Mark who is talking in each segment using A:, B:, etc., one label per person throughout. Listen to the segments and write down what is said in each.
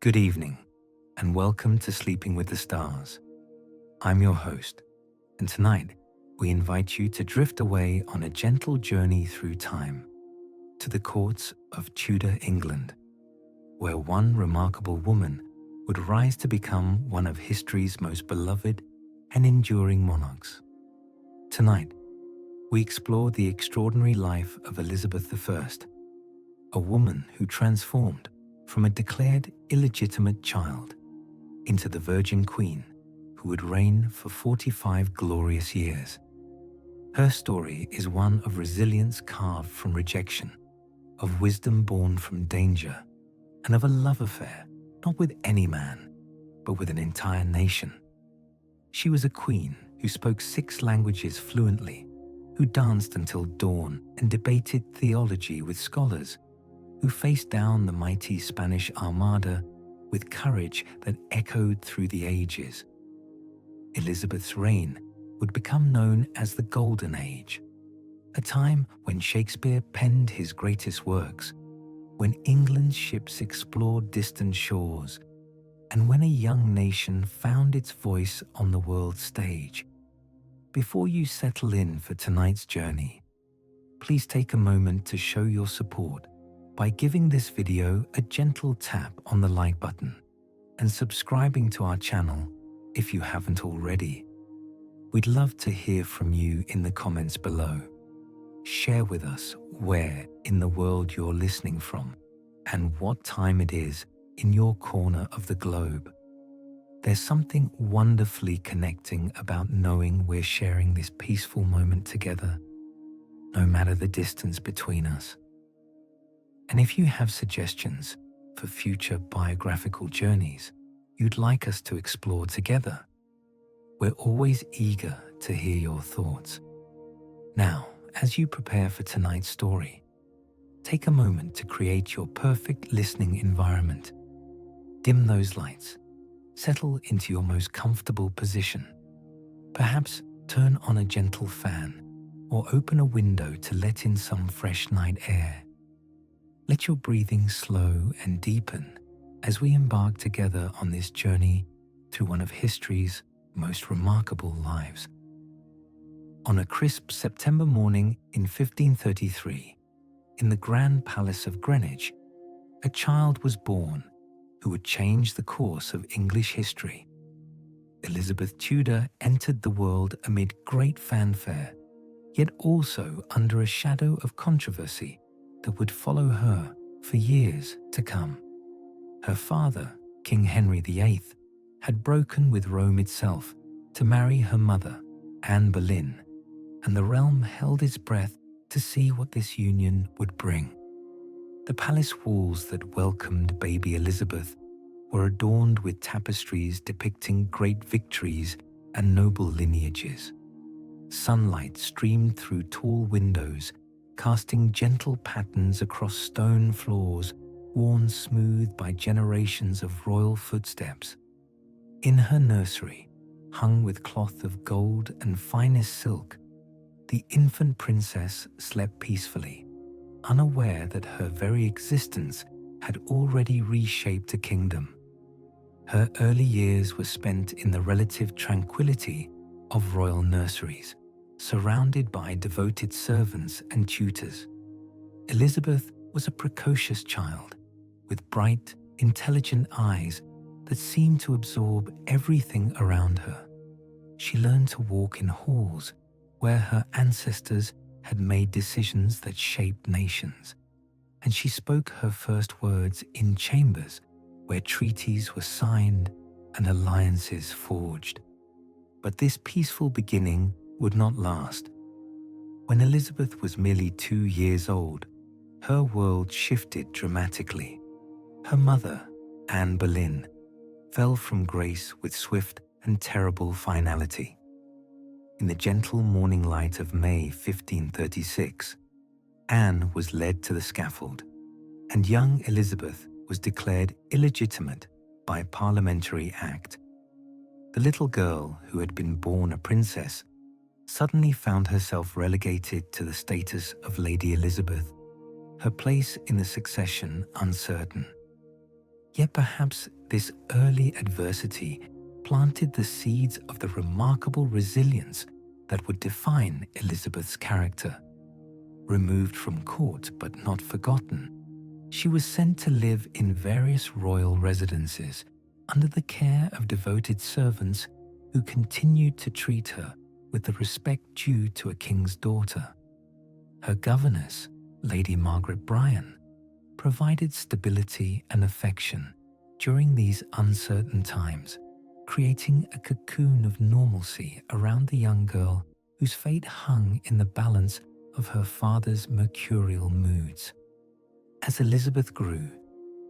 A: Good evening, and welcome to Sleeping with the Stars. I'm your host, and tonight we invite you to drift away on a gentle journey through time to the courts of Tudor England, where one remarkable woman would rise to become one of history's most beloved and enduring monarchs. Tonight, we explore the extraordinary life of Elizabeth I, a woman who transformed from a declared illegitimate child into the Virgin Queen who would reign for 45 glorious years. Her story is one of resilience carved from rejection, of wisdom born from danger, and of a love affair not with any man, but with an entire nation. She was a queen who spoke 6 languages fluently, who danced until dawn and debated theology with scholars, who faced down the mighty Spanish Armada with courage that echoed through the ages. Elizabeth's reign would become known as the Golden Age, a time when Shakespeare penned his greatest works, when England's ships explored distant shores, and when a young nation found its voice on the world stage. Before you settle in for tonight's journey, please take a moment to show your support by giving this video a gentle tap on the like button and subscribing to our channel if you haven't already. We'd love to hear from you in the comments below. Share with us where in the world you're listening from and what time it is in your corner of the globe. There's something wonderfully connecting about knowing we're sharing this peaceful moment together, no matter the distance between us. And if you have suggestions for future biographical journeys you'd like us to explore together, we're always eager to hear your thoughts. Now, as you prepare for tonight's story, take a moment to create your perfect listening environment. Dim those lights, settle into your most comfortable position. Perhaps turn on a gentle fan or open a window to let in some fresh night air. Let your breathing slow and deepen as we embark together on this journey through one of history's most remarkable lives. On a crisp September morning in 1533, in the Grand Palace of Greenwich, a child was born who would change the course of English history. Elizabeth Tudor entered the world amid great fanfare, yet also under a shadow of controversy that would follow her for years to come. Her father, King Henry VIII, had broken with Rome itself to marry her mother, Anne Boleyn, and the realm held its breath to see what this union would bring. The palace walls that welcomed baby Elizabeth were adorned with tapestries depicting great victories and noble lineages. Sunlight streamed through tall windows, casting gentle patterns across stone floors worn smooth by generations of royal footsteps. In her nursery, hung with cloth of gold and finest silk, the infant princess slept peacefully, unaware that her very existence had already reshaped a kingdom. Her early years were spent in the relative tranquility of royal nurseries, surrounded by devoted servants and tutors. Elizabeth was a precocious child, with bright, intelligent eyes that seemed to absorb everything around her. She learned to walk in halls where her ancestors had made decisions that shaped nations, and she spoke her first words in chambers where treaties were signed and alliances forged. But this peaceful beginning would not last. When Elizabeth was merely 2 years old, her world shifted dramatically. Her mother, Anne Boleyn, fell from grace with swift and terrible finality. In the gentle morning light of May 1536, Anne was led to the scaffold, and young Elizabeth was declared illegitimate by parliamentary act. The little girl, who had been born a princess, suddenly found herself relegated to the status of Lady Elizabeth, her place in the succession uncertain. Yet perhaps this early adversity planted the seeds of the remarkable resilience that would define Elizabeth's character. Removed from court but not forgotten, she was sent to live in various royal residences under the care of devoted servants who continued to treat her with the respect due to a king's daughter. Her governess, Lady Margaret Bryan, provided stability and affection during these uncertain times, creating a cocoon of normalcy around the young girl whose fate hung in the balance of her father's mercurial moods. As Elizabeth grew,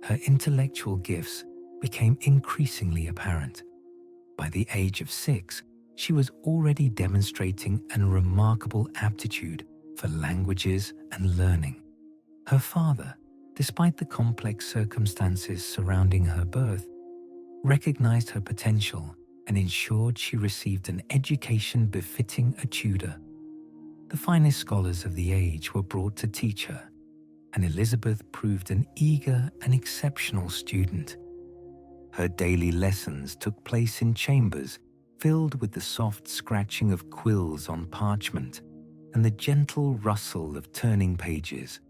A: her intellectual gifts became increasingly apparent. By the age of 6, she was already demonstrating a remarkable aptitude for languages and learning. Her father, despite the complex circumstances surrounding her birth, recognized her potential and ensured she received an education befitting a Tudor. The finest scholars of the age were brought to teach her, and Elizabeth proved an eager and exceptional student. Her daily lessons took place in chambers filled with the soft scratching of quills on parchment and the gentle rustle of turning pages.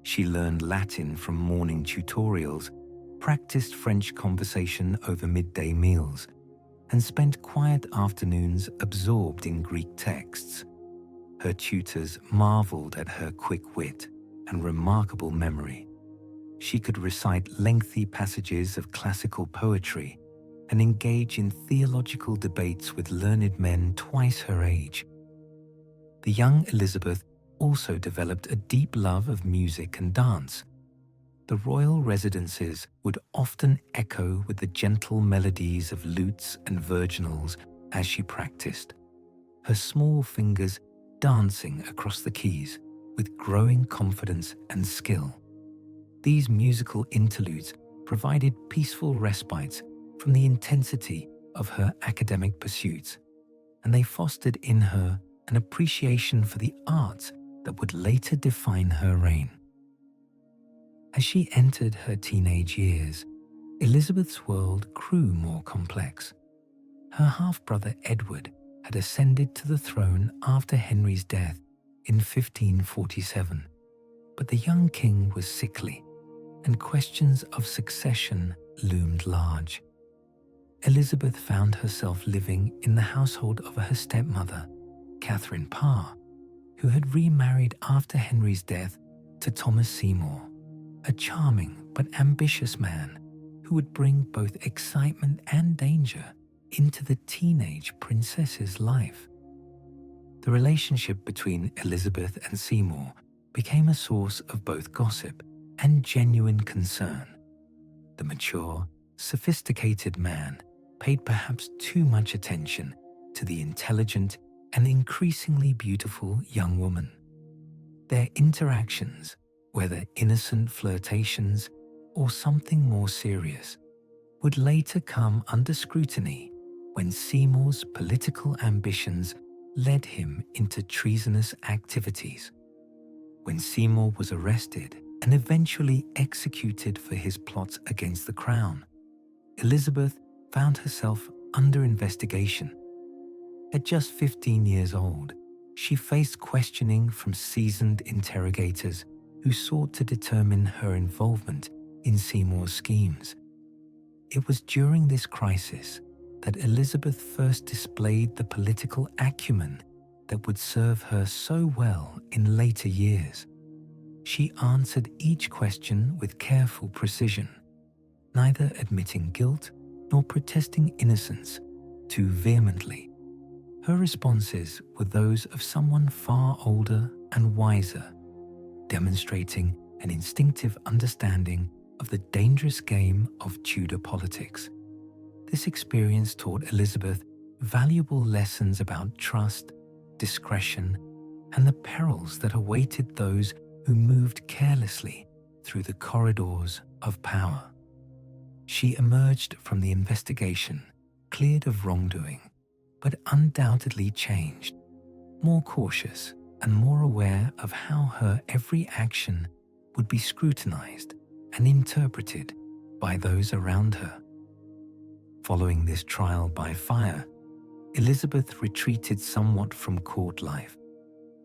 A: She learned Latin from morning tutorials, practiced French conversation over midday meals, and spent quiet afternoons absorbed in Greek texts. Her tutors marveled at her quick wit and remarkable memory. She could recite lengthy passages of classical poetry and engage in theological debates with learned men twice her age. The young Elizabeth also developed a deep love of music and dance. The royal residences would often echo with the gentle melodies of lutes and virginals as she practiced, her small fingers dancing across the keys with growing confidence and skill. These musical interludes provided peaceful respites from the intensity of her academic pursuits, and they fostered in her an appreciation for the arts that would later define her reign. As she entered her teenage years, Elizabeth's world grew more complex. Her half-brother Edward had ascended to the throne after Henry's death in 1547, but the young king was sickly, and questions of succession loomed large. Elizabeth found herself living in the household of her stepmother, Catherine Parr, who had remarried after Henry's death to Thomas Seymour, a charming but ambitious man who would bring both excitement and danger into the teenage princess's life. The relationship between Elizabeth and Seymour became a source of both gossip and genuine concern. The mature, sophisticated man paid perhaps too much attention to the intelligent and increasingly beautiful young woman. Their interactions, whether innocent flirtations or something more serious, would later come under scrutiny when Seymour's political ambitions led him into treasonous activities. When Seymour was arrested and eventually executed for his plots against the crown, Elizabeth found herself under investigation. At just 15 years old, she faced questioning from seasoned interrogators who sought to determine her involvement in Seymour's schemes. It was during this crisis that Elizabeth first displayed the political acumen that would serve her so well in later years. She answered each question with careful precision, neither admitting guilt nor protesting innocence too vehemently. Her responses were those of someone far older and wiser, demonstrating an instinctive understanding of the dangerous game of Tudor politics. This experience taught Elizabeth valuable lessons about trust, discretion, and the perils that awaited those who moved carelessly through the corridors of power. She emerged from the investigation cleared of wrongdoing, but undoubtedly changed, more cautious and more aware of how her every action would be scrutinized and interpreted by those around her. Following this trial by fire, Elizabeth retreated somewhat from court life,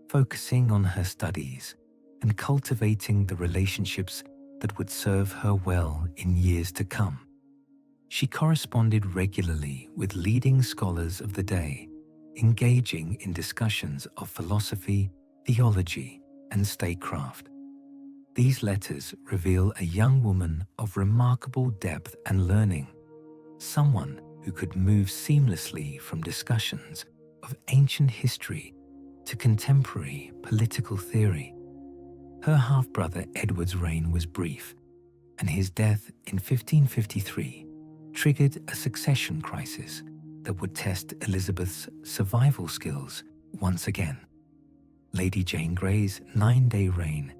A: focusing on her studies and cultivating the relationships that would serve her well in years to come. She corresponded regularly with leading scholars of the day, engaging in discussions of philosophy, theology, and statecraft. These letters reveal a young woman of remarkable depth and learning, someone who could move seamlessly from discussions of ancient history to contemporary political theory. Her half-brother Edward's reign was brief, and his death in 1553 triggered a succession crisis that would test Elizabeth's survival skills once again. Lady Jane Grey's 9-day reign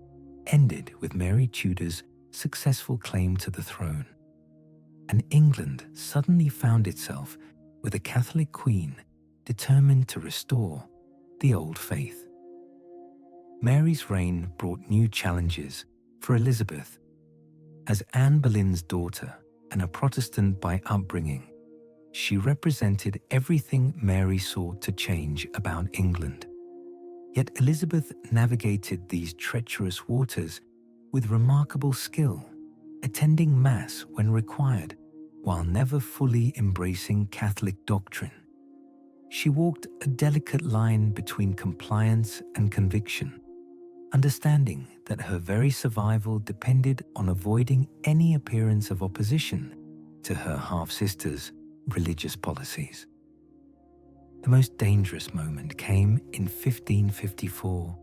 A: ended with Mary Tudor's successful claim to the throne, and England suddenly found itself with a Catholic queen determined to restore the old faith. Mary's reign brought new challenges for Elizabeth. As Anne Boleyn's daughter and a Protestant by upbringing, she represented everything Mary sought to change about England. Yet Elizabeth navigated these treacherous waters with remarkable skill, attending Mass when required, while never fully embracing Catholic doctrine. She walked a delicate line between compliance and conviction, understanding that her very survival depended on avoiding any appearance of opposition to her half-sister's religious policies. The most dangerous moment came in 1554,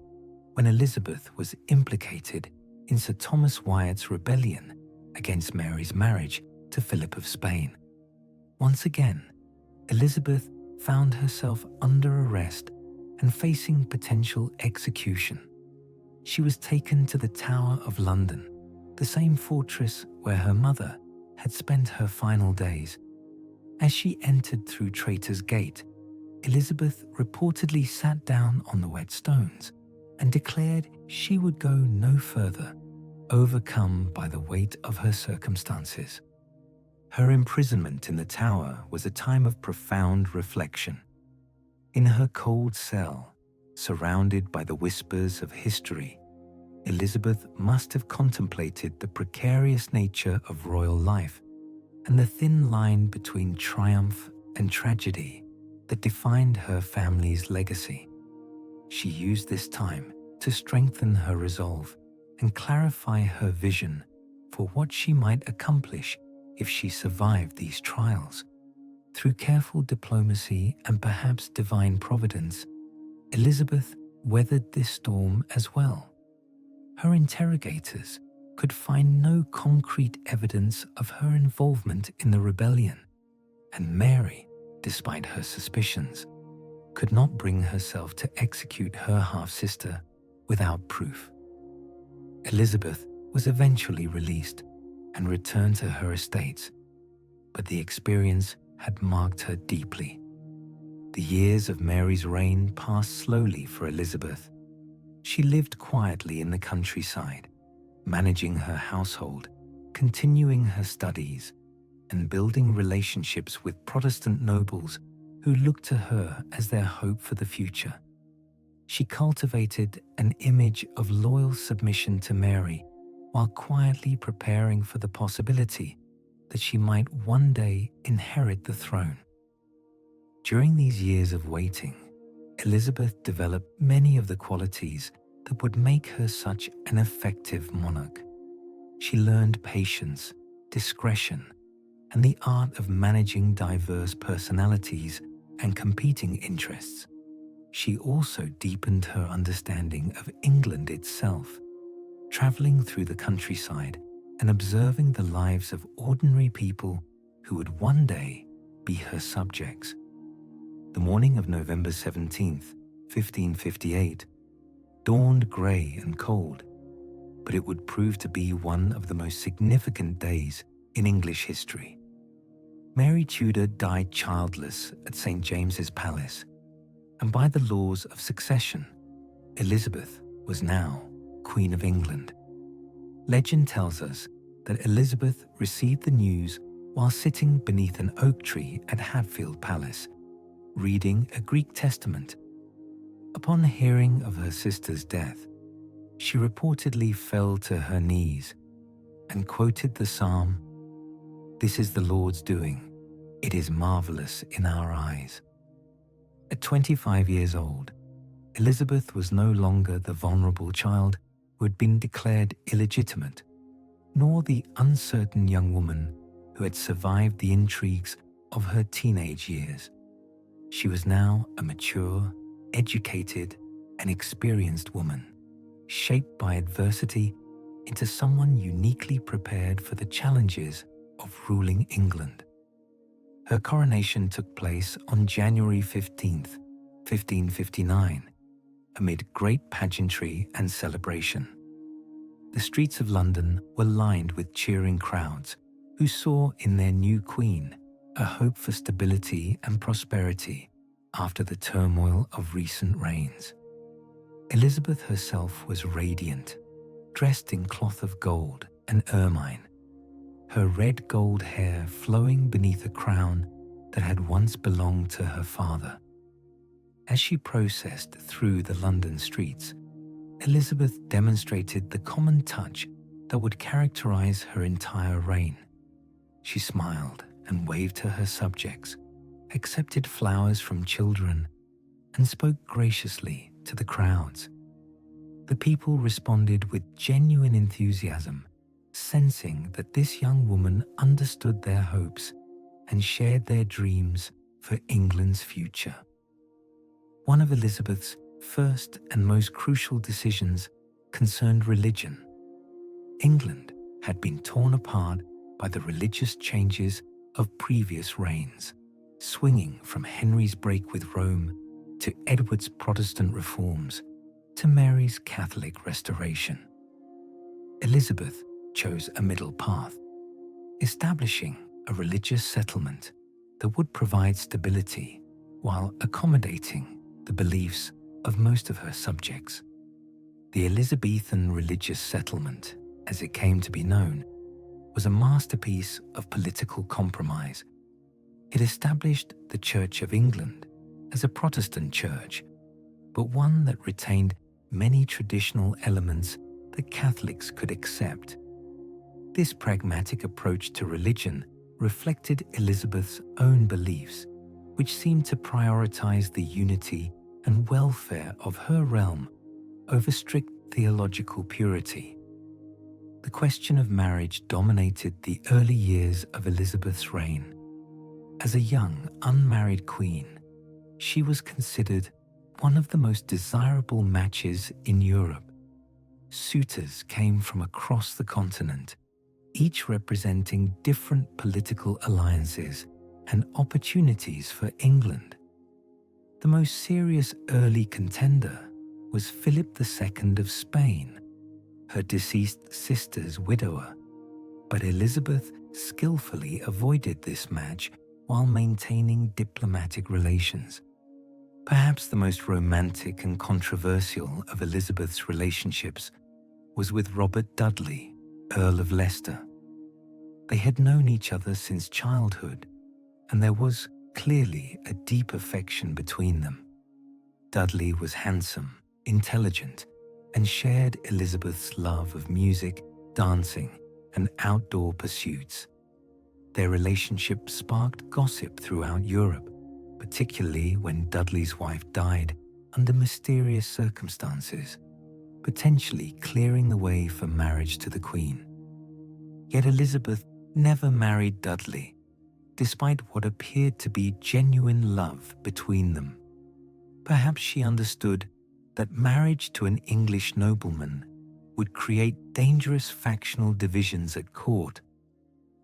A: when Elizabeth was implicated in Sir Thomas Wyatt's rebellion against Mary's marriage to Philip of Spain. Once again, Elizabeth found herself under arrest and facing potential execution. She was taken to the Tower of London, the same fortress where her mother had spent her final days. As she entered through Traitor's Gate, Elizabeth reportedly sat down on the wet stones and declared she would go no further, overcome by the weight of her circumstances. Her imprisonment in the Tower was a time of profound reflection. In her cold cell, surrounded by the whispers of history, Elizabeth must have contemplated the precarious nature of royal life and the thin line between triumph and tragedy that defined her family's legacy. She used this time to strengthen her resolve and clarify her vision for what she might accomplish if she survived these trials. Through careful diplomacy and perhaps divine providence, Elizabeth weathered this storm as well. Her interrogators could find no concrete evidence of her involvement in the rebellion, and Mary, despite her suspicions, could not bring herself to execute her half-sister without proof. Elizabeth was eventually released and returned to her estates, but the experience had marked her deeply. The years of Mary's reign passed slowly for Elizabeth. She lived quietly in the countryside, managing her household, continuing her studies, and building relationships with Protestant nobles who looked to her as their hope for the future. She cultivated an image of loyal submission to Mary while quietly preparing for the possibility that she might one day inherit the throne. During these years of waiting, Elizabeth developed many of the qualities that would make her such an effective monarch. She learned patience, discretion, and the art of managing diverse personalities and competing interests. She also deepened her understanding of England itself, traveling through the countryside and observing the lives of ordinary people who would one day be her subjects. The morning of November 17th, 1558, dawned grey and cold, but it would prove to be one of the most significant days in English history. Mary Tudor died childless at St. James's Palace, and by the laws of succession, Elizabeth was now Queen of England. Legend tells us that Elizabeth received the news while sitting beneath an oak tree at Hatfield Palace, reading a Greek testament. Upon hearing of her sister's death, she reportedly fell to her knees and quoted the psalm, "This is the Lord's doing. It is marvelous in our eyes." At 25 years old, Elizabeth was no longer the vulnerable child who had been declared illegitimate, nor the uncertain young woman who had survived the intrigues of her teenage years. She was now a mature, educated, and experienced woman, shaped by adversity into someone uniquely prepared for the challenges of ruling England. Her coronation took place on January 15th, 1559, amid great pageantry and celebration. The streets of London were lined with cheering crowds who saw in their new queen a hope for stability and prosperity after the turmoil of recent reigns. Elizabeth herself was radiant, dressed in cloth of gold and ermine, her red gold hair flowing beneath a crown that had once belonged to her father. As she processed through the London streets, Elizabeth demonstrated the common touch that would characterize her entire reign. She smiled and waved to her subjects, accepted flowers from children, and spoke graciously to the crowds. The people responded with genuine enthusiasm, sensing that this young woman understood their hopes and shared their dreams for England's future. One of Elizabeth's first and most crucial decisions concerned religion. England had been torn apart by the religious changes of previous reigns, swinging from Henry's break with Rome to Edward's Protestant reforms to Mary's Catholic restoration. Elizabeth chose a middle path, establishing a religious settlement that would provide stability while accommodating the beliefs of most of her subjects. The Elizabethan religious settlement, as it came to be known, was a masterpiece of political compromise. It established the Church of England as a Protestant church, but one that retained many traditional elements that Catholics could accept. This pragmatic approach to religion reflected Elizabeth's own beliefs, which seemed to prioritize the unity and welfare of her realm over strict theological purity. The question of marriage dominated the early years of Elizabeth's reign. As a young, unmarried queen, she was considered one of the most desirable matches in Europe. Suitors came from across the continent, each representing different political alliances and opportunities for England. The most serious early contender was Philip II of Spain, her deceased sister's widower, but Elizabeth skillfully avoided this match while maintaining diplomatic relations. Perhaps the most romantic and controversial of Elizabeth's relationships was with Robert Dudley, Earl of Leicester. They had known each other since childhood, and there was clearly a deep affection between them. Dudley was handsome, intelligent, and shared Elizabeth's love of music, dancing, and outdoor pursuits. Their relationship sparked gossip throughout Europe, particularly when Dudley's wife died under mysterious circumstances, potentially clearing the way for marriage to the Queen. Yet Elizabeth never married Dudley, despite what appeared to be genuine love between them. Perhaps she understood that marriage to an English nobleman would create dangerous factional divisions at court.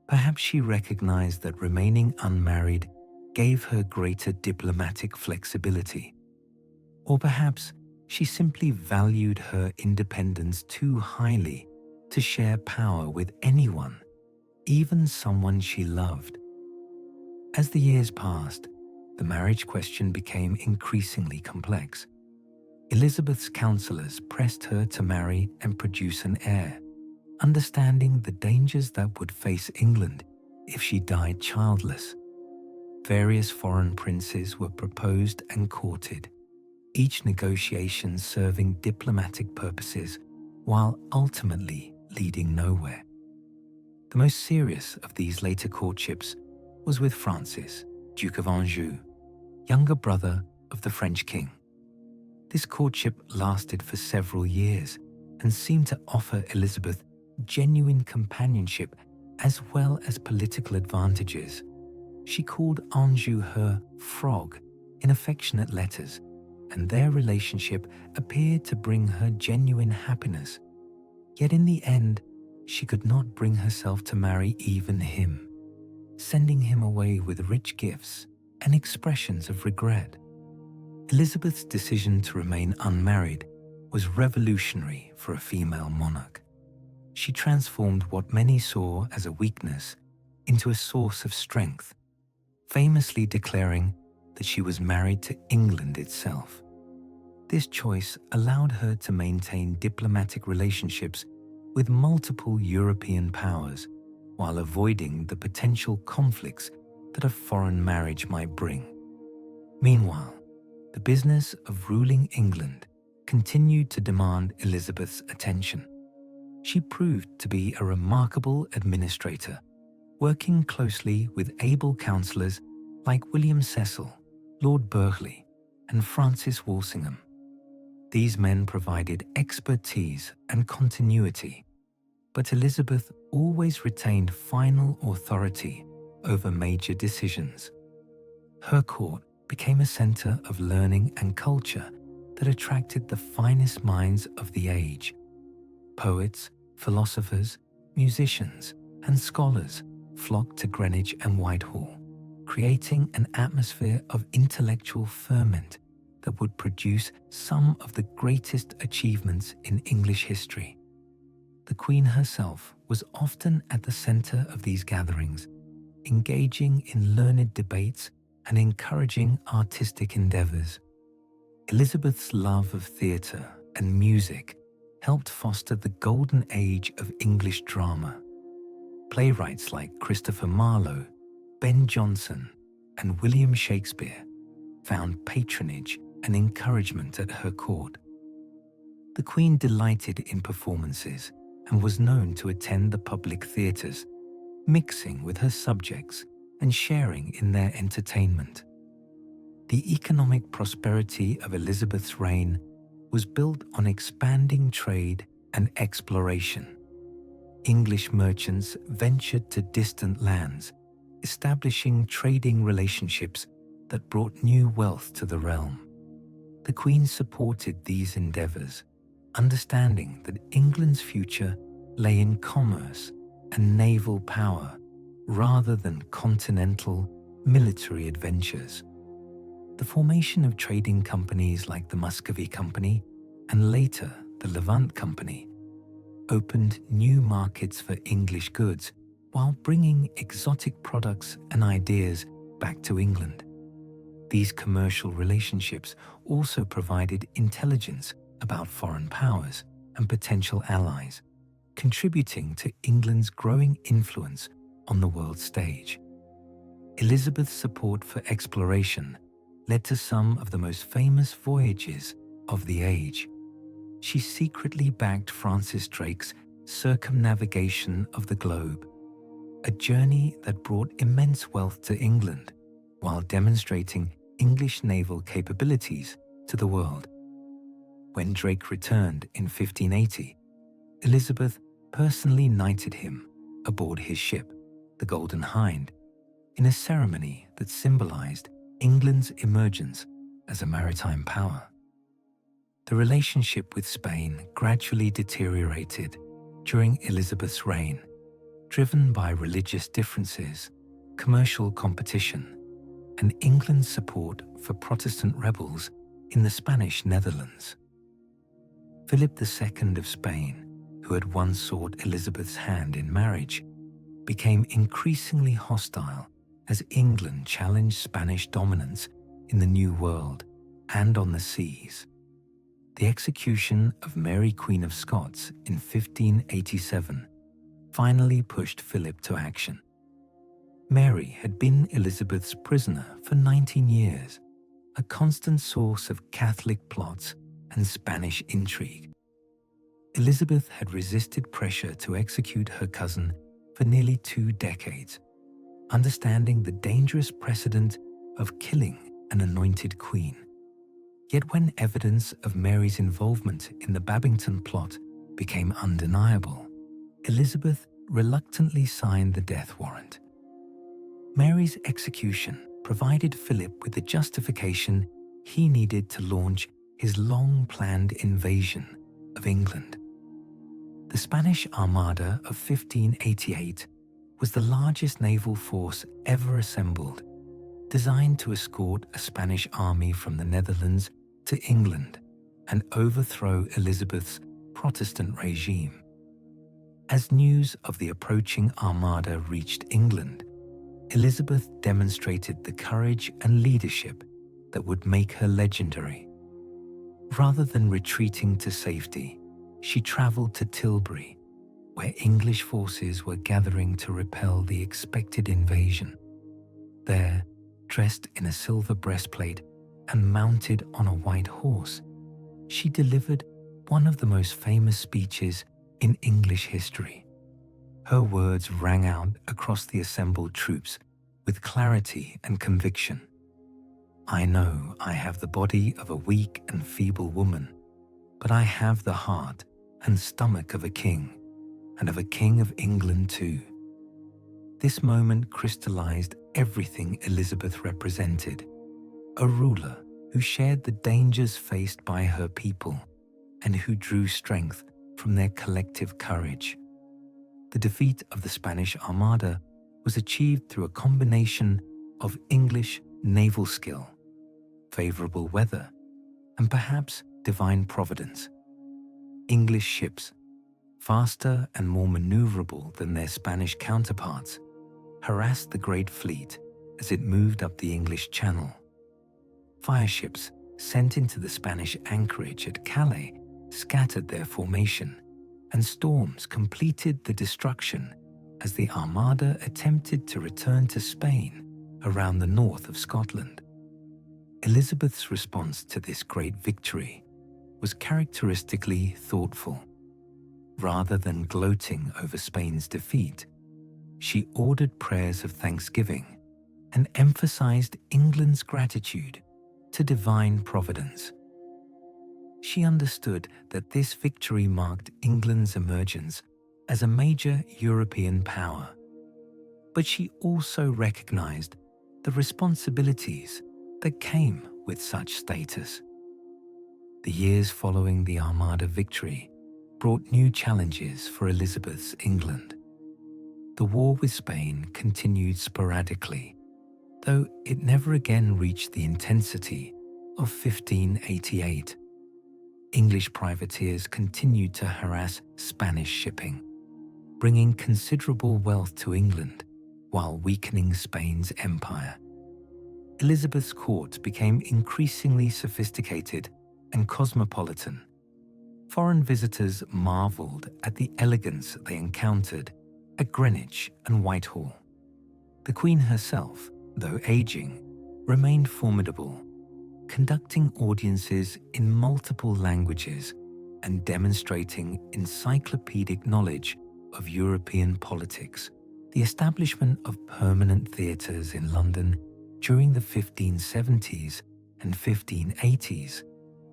A: Perhaps she recognized that remaining unmarried gave her greater diplomatic flexibility. Or perhaps she simply valued her independence too highly to share power with anyone, even someone she loved. As the years passed, the marriage question became increasingly complex. Elizabeth's counselors pressed her to marry and produce an heir, understanding the dangers that would face England if she died childless. Various foreign princes were proposed and courted, each negotiation serving diplomatic purposes while ultimately leading nowhere. The most serious of these later courtships was with Francis, Duke of Anjou, younger brother of the French king. This courtship lasted for several years and seemed to offer Elizabeth genuine companionship as well as political advantages. She called Anjou her frog in affectionate letters, and their relationship appeared to bring her genuine happiness. Yet in the end, she could not bring herself to marry even him, sending him away with rich gifts and expressions of regret. Elizabeth's decision to remain unmarried was revolutionary for a female monarch. She transformed what many saw as a weakness into a source of strength, famously declaring that she was married to England itself. This choice allowed her to maintain diplomatic relationships with multiple European powers while avoiding the potential conflicts that a foreign marriage might bring. Meanwhile, the business of ruling England continued to demand Elizabeth's attention. She proved to be a remarkable administrator, working closely with able councillors like William Cecil, Lord Burghley, and Francis Walsingham. These men provided expertise and continuity, but Elizabeth always retained final authority over major decisions. Her court became a centre of learning and culture that attracted the finest minds of the age. Poets, philosophers, musicians, and scholars flocked to Greenwich and Whitehall, creating an atmosphere of intellectual ferment that would produce some of the greatest achievements in English history. The Queen herself was often at the centre of these gatherings, engaging in learned debates and encouraging artistic endeavours. Elizabeth's love of theatre and music helped foster the golden age of English drama. Playwrights like Christopher Marlowe, Ben Jonson, and William Shakespeare found patronage and encouragement at her court. The Queen delighted in performances and was known to attend the public theatres, mixing with her subjects and sharing in their entertainment. The economic prosperity of Elizabeth's reign was built on expanding trade and exploration. English merchants ventured to distant lands, establishing trading relationships that brought new wealth to the realm. The Queen supported these endeavours, understanding that England's future lay in commerce and naval power rather than continental military adventures. The formation of trading companies like the Muscovy Company and later the Levant Company opened new markets for English goods while bringing exotic products and ideas back to England. These commercial relationships also provided intelligence about foreign powers and potential allies, contributing to England's growing influence on the world stage. Elizabeth's support for exploration led to some of the most famous voyages of the age. She secretly backed Francis Drake's circumnavigation of the globe, a journey that brought immense wealth to England while demonstrating English naval capabilities to the world. When Drake returned in 1580, Elizabeth personally knighted him aboard his ship, the Golden Hind, in a ceremony that symbolized England's emergence as a maritime power. The relationship with Spain gradually deteriorated during Elizabeth's reign, driven by religious differences, commercial competition, and England's support for Protestant rebels in the Spanish Netherlands. Philip II of Spain, who had once sought Elizabeth's hand in marriage, became increasingly hostile as England challenged Spanish dominance in the New World and on the seas. The execution of Mary Queen of Scots in 1587 finally pushed Philip to action. Mary had been Elizabeth's prisoner for 19 years, a constant source of Catholic plots and Spanish intrigue. Elizabeth had resisted pressure to execute her cousin for nearly 2 decades, understanding the dangerous precedent of killing an anointed queen. Yet when evidence of Mary's involvement in the Babington plot became undeniable, Elizabeth reluctantly signed the death warrant. Mary's execution provided Philip with the justification he needed to launch his long-planned invasion of England. The Spanish Armada of 1588 was the largest naval force ever assembled, designed to escort a Spanish army from the Netherlands to England and overthrow Elizabeth's Protestant regime. As news of the approaching Armada reached England, Elizabeth demonstrated the courage and leadership that would make her legendary. Rather than retreating to safety, she traveled to Tilbury, where English forces were gathering to repel the expected invasion. There, dressed in a silver breastplate and mounted on a white horse, she delivered one of the most famous speeches in English history. Her words rang out across the assembled troops with clarity and conviction. "I know I have the body of a weak and feeble woman, but I have the heart and stomach of a king, and of a king of England too." This moment crystallized everything Elizabeth represented: a ruler who shared the dangers faced by her people and who drew strength from their collective courage. The defeat of the Spanish Armada was achieved through a combination of English naval skill, favorable weather, and perhaps divine providence. English ships, faster and more maneuverable than their Spanish counterparts, harassed the Great Fleet as it moved up the English Channel. Fireships sent into the Spanish anchorage at Calais scattered their formation, and storms completed the destruction as the Armada attempted to return to Spain around the north of Scotland. Elizabeth's response to this great victory was characteristically thoughtful. Rather than gloating over Spain's defeat, she ordered prayers of thanksgiving and emphasized England's gratitude to divine providence. She understood that this victory marked England's emergence as a major European power, but she also recognized the responsibilities that came with such status. The years following the Armada victory brought new challenges for Elizabeth's England. The war with Spain continued sporadically, though it never again reached the intensity of 1588. English privateers continued to harass Spanish shipping, bringing considerable wealth to England while weakening Spain's empire. Elizabeth's court became increasingly sophisticated and cosmopolitan. Foreign visitors marveled at the elegance they encountered at Greenwich and Whitehall. The Queen herself, though aging, remained formidable, conducting audiences in multiple languages and demonstrating encyclopedic knowledge of European politics. The establishment of permanent theatres in London during the 1570s and 1580s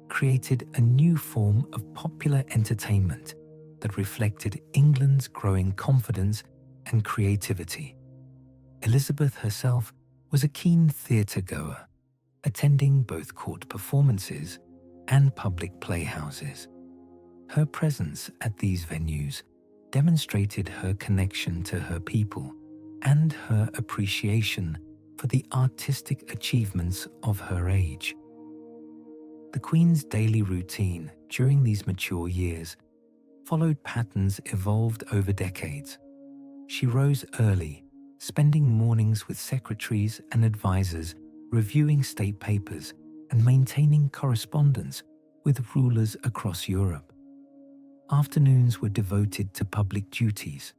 A: created a new form of popular entertainment that reflected England's growing confidence and creativity. Elizabeth herself was a keen theatre-goer, attending both court performances and public playhouses. Her presence at these venues demonstrated her connection to her people and her appreciation for the artistic achievements of her age. The Queen's daily routine during these mature years followed patterns evolved over decades. She rose early, spending mornings with secretaries and advisors reviewing state papers and maintaining correspondence with rulers across Europe. Afternoons were devoted to public duties,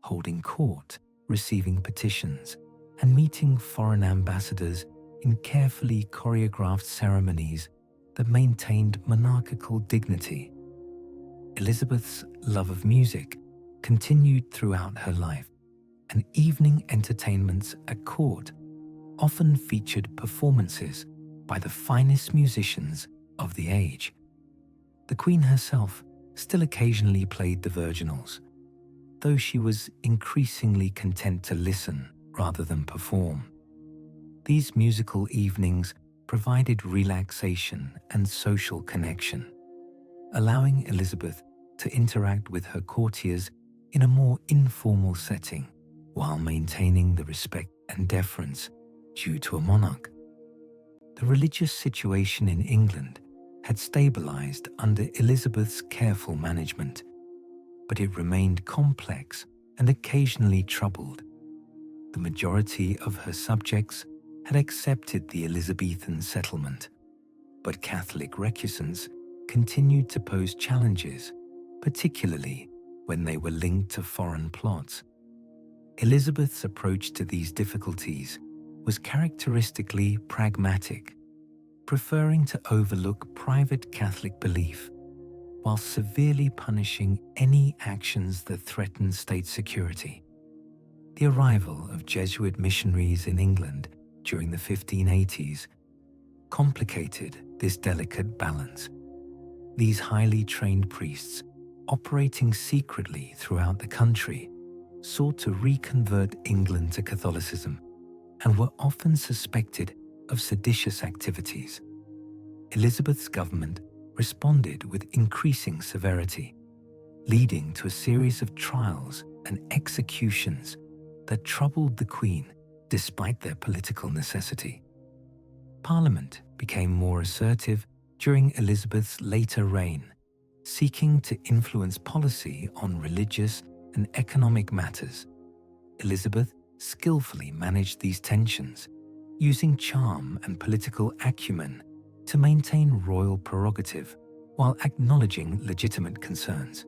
A: holding court, receiving petitions, and meeting foreign ambassadors in carefully choreographed ceremonies that maintained monarchical dignity. Elizabeth's love of music continued throughout her life, and evening entertainments at court often featured performances by the finest musicians of the age. The Queen herself still occasionally played the virginals, though she was increasingly content to listen rather than perform. These musical evenings provided relaxation and social connection, allowing Elizabeth to interact with her courtiers in a more informal setting while maintaining the respect and deference due to a monarch. The religious situation in England had stabilized under Elizabeth's careful management, but it remained complex and occasionally troubled. The majority of her subjects had accepted the Elizabethan settlement, but Catholic recusants continued to pose challenges, particularly when they were linked to foreign plots. Elizabeth's approach to these difficulties was characteristically pragmatic, preferring to overlook private Catholic belief while severely punishing any actions that threatened state security. The arrival of Jesuit missionaries in England during the 1580s complicated this delicate balance. These highly trained priests, operating secretly throughout the country, sought to reconvert England to Catholicism and were often suspected of seditious activities. Elizabeth's government responded with increasing severity, leading to a series of trials and executions that troubled the Queen despite their political necessity. Parliament became more assertive during Elizabeth's later reign, seeking to influence policy on religious and economic matters. Elizabeth skillfully managed these tensions, using charm and political acumen to maintain royal prerogative while acknowledging legitimate concerns.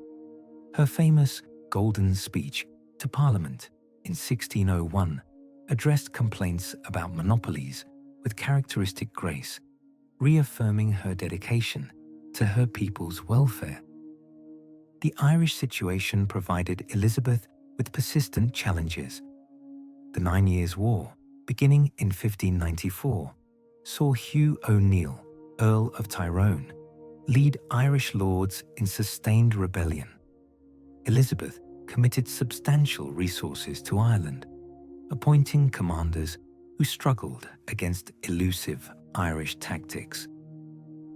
A: Her famous Golden Speech to Parliament in 1601 addressed complaints about monopolies with characteristic grace, reaffirming her dedication to her people's welfare. The Irish situation provided Elizabeth with persistent challenges. The 9 Years' War, beginning in 1594, saw Hugh O'Neill, Earl of Tyrone, lead Irish lords in sustained rebellion. Elizabeth committed substantial resources to Ireland, appointing commanders who struggled against elusive Irish tactics.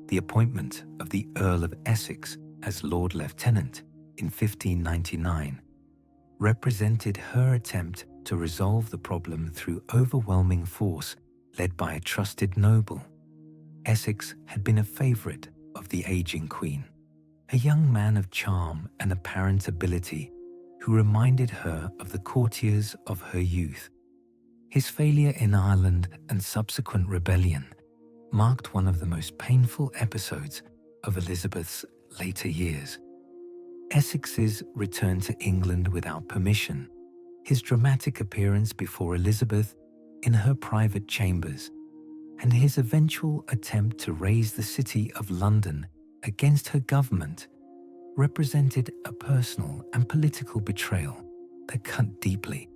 A: The appointment of the Earl of Essex as Lord Lieutenant in 1599 represented her attempt to resolve the problem through overwhelming force led by a trusted noble. Essex had been a favourite of the aging Queen, a young man of charm and apparent ability who reminded her of the courtiers of her youth. His failure in Ireland and subsequent rebellion marked one of the most painful episodes of Elizabeth's later years. Essex's return to England without permission, his dramatic appearance before Elizabeth in her private chambers, and his eventual attempt to raise the city of London against her government represented a personal and political betrayal that cut deeply.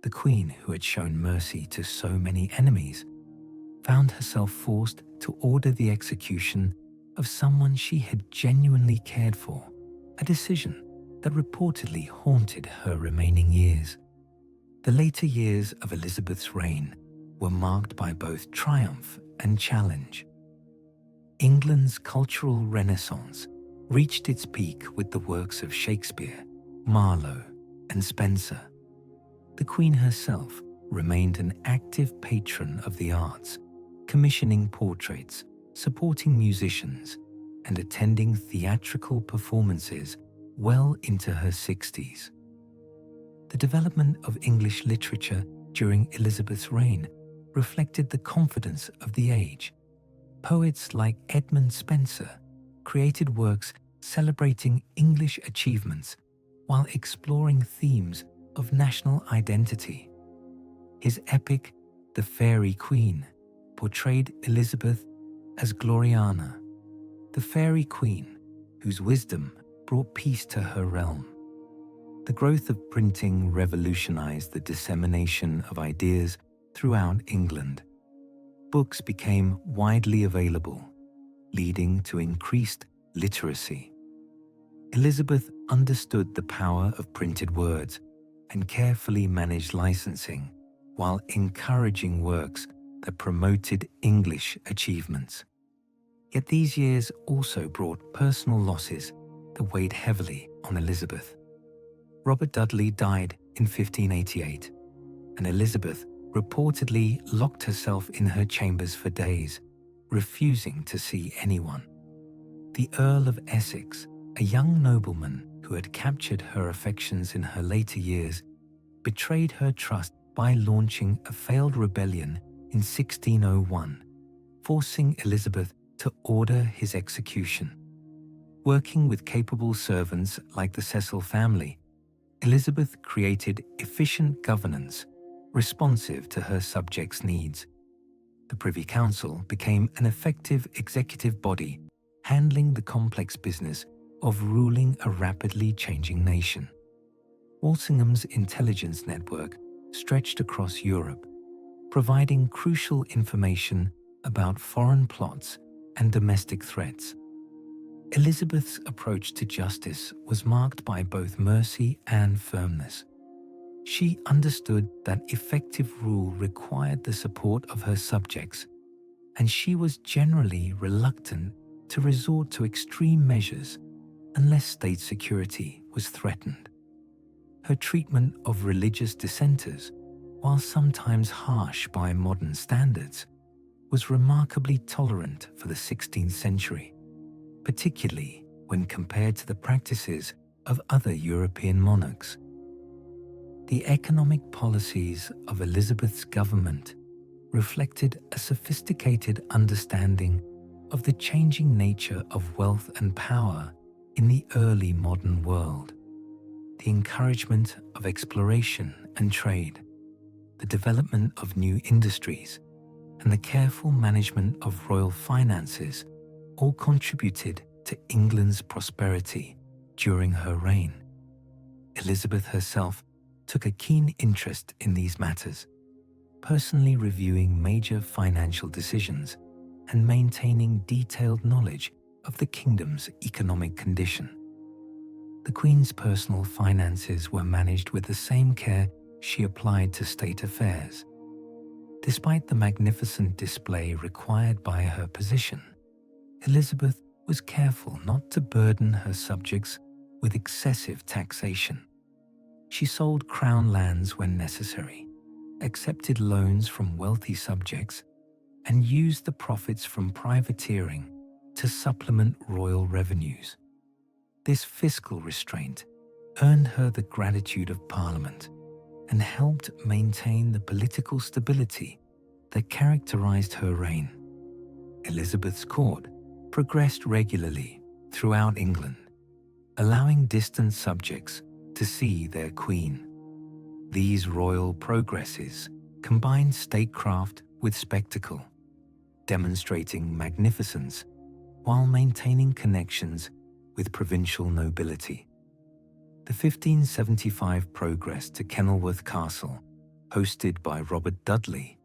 A: The Queen, who had shown mercy to so many enemies, found herself forced to order the execution of someone she had genuinely cared for, a decision that reportedly haunted her remaining years. The later years of Elizabeth's reign were marked by both triumph and challenge. England's cultural renaissance reached its peak with the works of Shakespeare, Marlowe, and Spenser. The Queen herself remained an active patron of the arts, commissioning portraits, supporting musicians, and attending theatrical performances well into her 60s. The development of English literature during Elizabeth's reign reflected the confidence of the age. Poets like Edmund Spenser created works celebrating English achievements, while exploring themes of national identity. His epic, The Fairy Queen, portrayed Elizabeth as Gloriana, the fairy queen whose wisdom brought peace to her realm. The growth of printing revolutionized the dissemination of ideas throughout England. Books became widely available, leading to increased literacy. Elizabeth understood the power of printed words and carefully managed licensing while encouraging works that promoted English achievements. Yet these years also brought personal losses that weighed heavily on Elizabeth. Robert Dudley died in 1588, and Elizabeth reportedly locked herself in her chambers for days, refusing to see anyone. The Earl of Essex, a young nobleman who had captured her affections in her later years, betrayed her trust by launching a failed rebellion in 1601, forcing Elizabeth to order his execution. Working with capable servants like the Cecil family, Elizabeth created efficient governance responsive to her subjects' needs. The Privy Council became an effective executive body handling the complex business of ruling a rapidly changing nation. Walsingham's intelligence network stretched across Europe, providing crucial information about foreign plots and domestic threats. Elizabeth's approach to justice was marked by both mercy and firmness. She understood that effective rule required the support of her subjects, and she was generally reluctant to resort to extreme measures unless state security was threatened. Her treatment of religious dissenters, while sometimes harsh by modern standards, was remarkably tolerant for the 16th century, particularly when compared to the practices of other European monarchs. The economic policies of Elizabeth's government reflected a sophisticated understanding of the changing nature of wealth and power in the early modern world. The encouragement of exploration and trade, the development of new industries, and the careful management of royal finances all contributed to England's prosperity during her reign. Elizabeth herself took a keen interest in these matters, personally reviewing major financial decisions and maintaining detailed knowledge of the kingdom's economic condition. The Queen's personal finances were managed with the same care she applied to state affairs. Despite the magnificent display required by her position, Elizabeth was careful not to burden her subjects with excessive taxation. She sold crown lands when necessary, accepted loans from wealthy subjects, and used the profits from privateering to supplement royal revenues. This fiscal restraint earned her the gratitude of Parliament and helped maintain the political stability that characterized her reign. Elizabeth's court progressed regularly throughout England, allowing distant subjects to see their queen. These royal progresses combined statecraft with spectacle, demonstrating magnificence while maintaining connections with provincial nobility. The 1575 progress to Kenilworth Castle, hosted by Robert Dudley,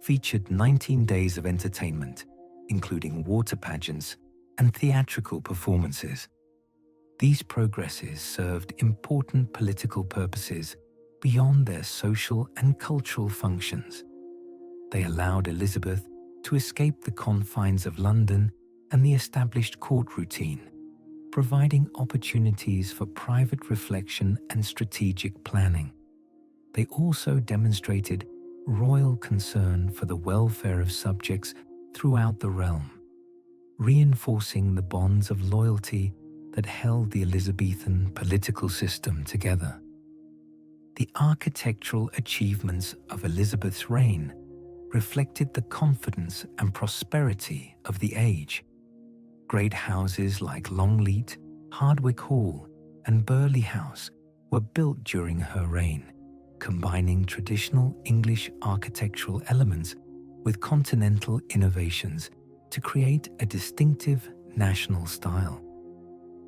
A: featured 19 days of entertainment, including water pageants and theatrical performances. These progresses served important political purposes beyond their social and cultural functions. They allowed Elizabeth to escape the confines of London and the established court routine, providing opportunities for private reflection and strategic planning. They also demonstrated royal concern for the welfare of subjects throughout the realm, reinforcing the bonds of loyalty that held the Elizabethan political system together. The architectural achievements of Elizabeth's reign reflected the confidence and prosperity of the age. Great houses like Longleat, Hardwicke Hall, and Burghley House were built during her reign, combining traditional English architectural elements with continental innovations to create a distinctive national style.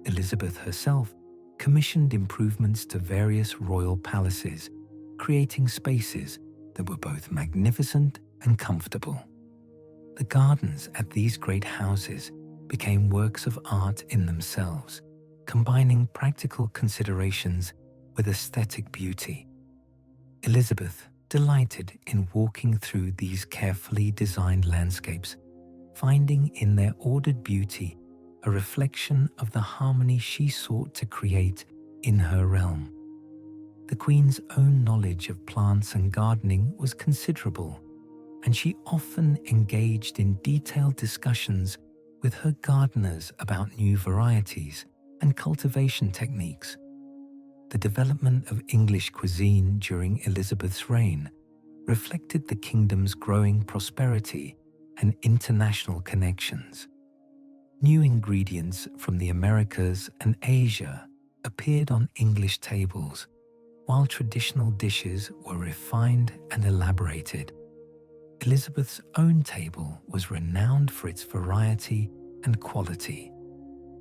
A: Elizabeth herself commissioned improvements to various royal palaces, creating spaces that were both magnificent and comfortable. The gardens at these great houses became works of art in themselves, combining practical considerations with aesthetic beauty. Elizabeth delighted in walking through these carefully designed landscapes, finding in their ordered beauty a reflection of the harmony she sought to create in her realm. The Queen's own knowledge of plants and gardening was considerable, and she often engaged in detailed discussions with her gardeners about new varieties and cultivation techniques. The development of English cuisine during Elizabeth's reign reflected the kingdom's growing prosperity and international connections. New ingredients from the Americas and Asia appeared on English tables, while traditional dishes were refined and elaborated. Elizabeth's own table was renowned for its variety and quality,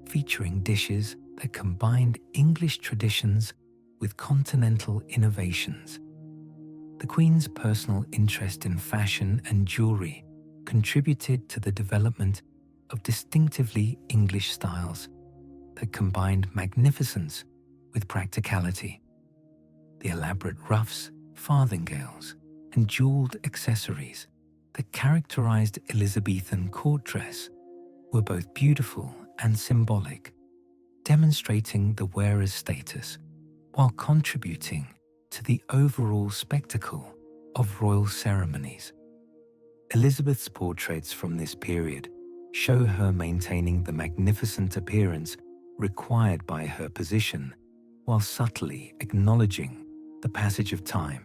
A: featuring dishes that combined English traditions with continental innovations. The Queen's personal interest in fashion and jewelry contributed to the development of distinctively English styles that combined magnificence with practicality. The elaborate ruffs, farthingales, and jeweled accessories that characterized Elizabethan court dress were both beautiful and symbolic, demonstrating the wearer's status while contributing to the overall spectacle of royal ceremonies. Elizabeth's portraits from this period show her maintaining the magnificent appearance required by her position while subtly acknowledging the passage of time.